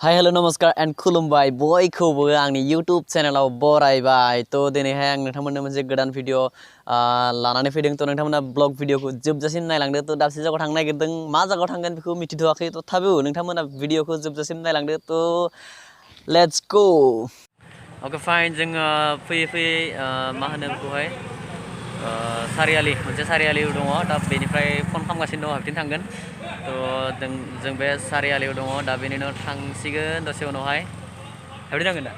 hi hello नमस्कार and खुलुमबाय बयखौबो आंनि YouTube चेनेलाव बरायबाय तो दिनैहाय आं नोंथांमोननो मोनसे गोदान भिडिअ लानानै फैदों तो नोंथांमोना ब्लग भिडिअखौ जोबजासिम नायलांदो तो दाबसे जायगायाव थांनो नागिरदों मा जायगायाव थांगोन बेखौ मिथिथ'वाखै तथापिबो नोंथांमोना भिडिअखौ जोबजासिम नायलांदो तो लेट्स गो ओके फाइन जोङो फैयै फैयै मा होनो बेखौहाय सारियालि मोनसे सारियालि दङ दा बेनिफ्राय फन खालामगासिनो दङ बिथिं थांगोन तो जों बे सारियालियाव दङ दा बेनि उनाव थांसिगोन दसे उनावहाय हाबि नांगोन दा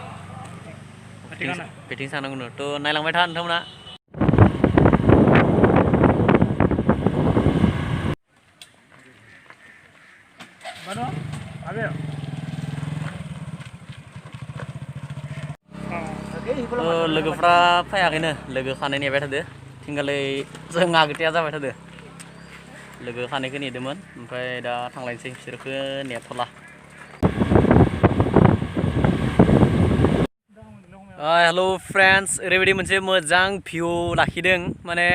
बिथिं थांनांगोन तो नायलांबाय था नोंथांमोना लोगोफ्रा फैयाखैनो लोगो खानै नेबाय थादो थिंगालै जों आगोथिया जाबाय थादो लोगो खानैखौ नेदोंमोन ओमफ्राय दा थांलायनोसै बिसोरखौ नेथ'ला हेलो फ्रेंड्स ओरैबायदि मोनसे मोजां भिउ लाखिदों माने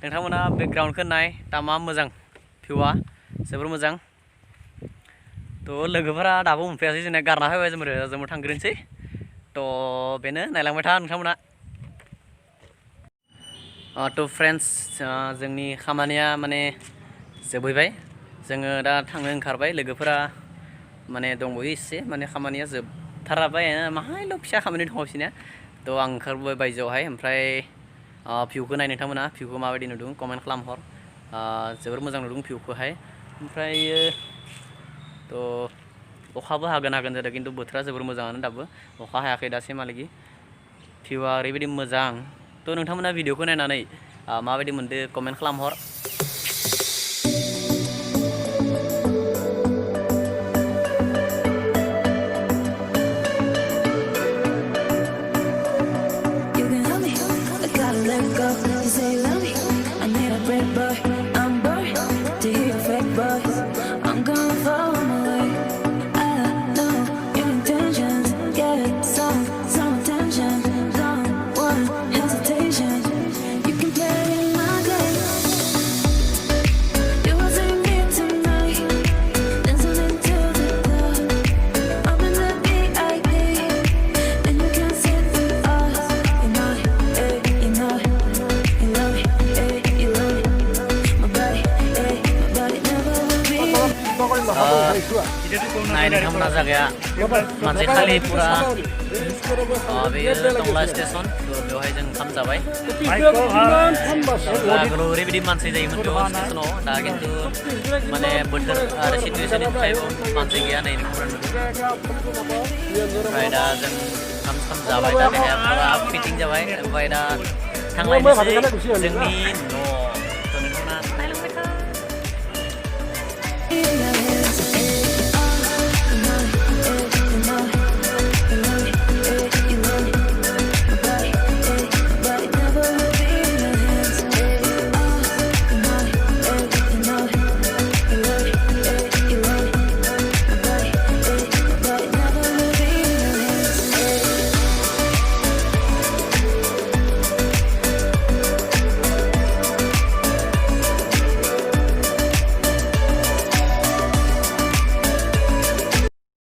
नोंथांमोना बेकग्राउन्डखौ नाय मा मोजां भिउआ जोबोर मोजां तो लोगोफोरा दाबो मोनफैयासै जोंना गारना फैबाय जोंबो थांग्रोनोसै तो बेनो नायलांबाय था नोंथांमोना तो फ्रेंड्स जोंनि खामानिया माने जोबहैबाय जोङो दा थांनो ओंखारबाय लोगोफोरा माने दंबोयो एसे माने खामानिया जोबथाराबाय माहायल' फिसा खामानि दङ बिसोरनिया तो आं ओंखारबोबाय बायजोआवहाय ओमफ्राय भिउखौ नाय नोंथांमोना भिउखौ माबायदि नुदों कमेन्ट खालामहर जोबोर मोजां नुदों भिउखौहाय ओमफ्राय तो अखाबो हागोन जादों खिन्थु बोथोरा जोबोर मोजाङानो दाबो अखा हायाखै दासिमहालागि भिउआ ओरैबायदि मोजां तो नोंथांमोना भिडिअखौ नायनानै माबायदि मोनदों कमेन्ट खालामहर नाय नोंथांमोना जायगाया मानसि खालि पुरा बेयो टंला स्टेशन बेवहाय जों ओंखाम जाबाय आगोलाव ओरैबायदि मानसि जायोमोन बेयाव स्टेशनाव दा खिन्थु माने बोथोर आरो सिटुवेसननि थाखाय मानसि गैया नै ओमफ्राय दा जों ओंखाम जाबाय दा देहाया पुरा फिटिं जाबाय ओमफ्राय दा थांलायनोसै जोंनि न'